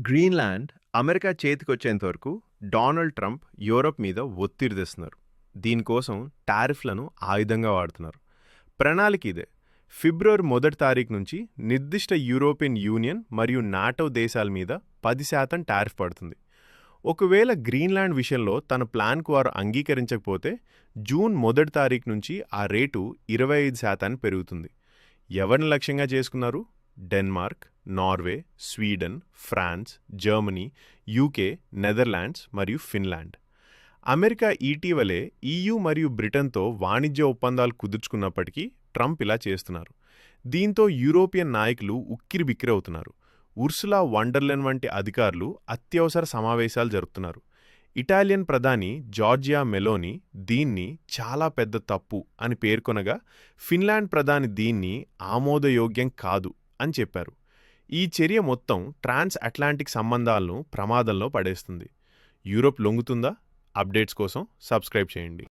Greenland America చేతికొచ్చేంతవరకు Donald Trump Europe మీద ఒత్తిడి తెస్తున్నారు. దీనికోసం టారిఫ్లను ఆయుధంగా వాడుతున్నారు. ప్రణాళిక ఇదే. ఫిబ్రవరి 1 నుంచి నిర్దిష్ట యూరోపియన్ యూనియన్ మరియు నాటో దేశాల మీద 10% టారిఫ్ పడుతుంది. ఒకవేళ గ్రీన్లాండ్ విషయంలో తన ప్లాన్కు వారు అంగీకరించకపోతే జూన్ 1 నుంచి ఆ రేటు 25% పెరుగుతుంది. ఎవరిని లక్ష్యంగా చేసుకున్నారు? Denmark, Norway, Sweden, France, Germany, UK, Netherlands మరియు ఫిన్లాండ్. అమెరికా ఇటీవలే EU మరియు బ్రిటన్తో వాణిజ్య ఒప్పందాలు కుదుర్చుకున్నప్పటికీ ట్రంప్ ఇలా చేస్తున్నారు. దీంతో యూరోపియన్ నాయకులు ఉక్కిరిబిక్కిరవుతున్నారు. ఉర్సులా వండర్లెన్ వంటి అధికారులు అత్యవసర సమావేశాలు జరుపుతున్నారు. ఇటాలియన్ ప్రధాని జార్జియా మెలోని దీన్ని చాలా పెద్ద తప్పు అని పేర్కొనగా, ఫిన్లాండ్ ప్రధాని దీన్ని ఆమోదయోగ్యం కాదు అని చెప్పారు. ఈ చర్య మొత్తం ట్రాన్స్ అట్లాంటిక్ సంబంధాలను ప్రమాదంలో పడేస్తుంది. యూరోప్ లొంగుతుందా? అప్డేట్స్ కోసం సబ్స్క్రైబ్ చేయండి.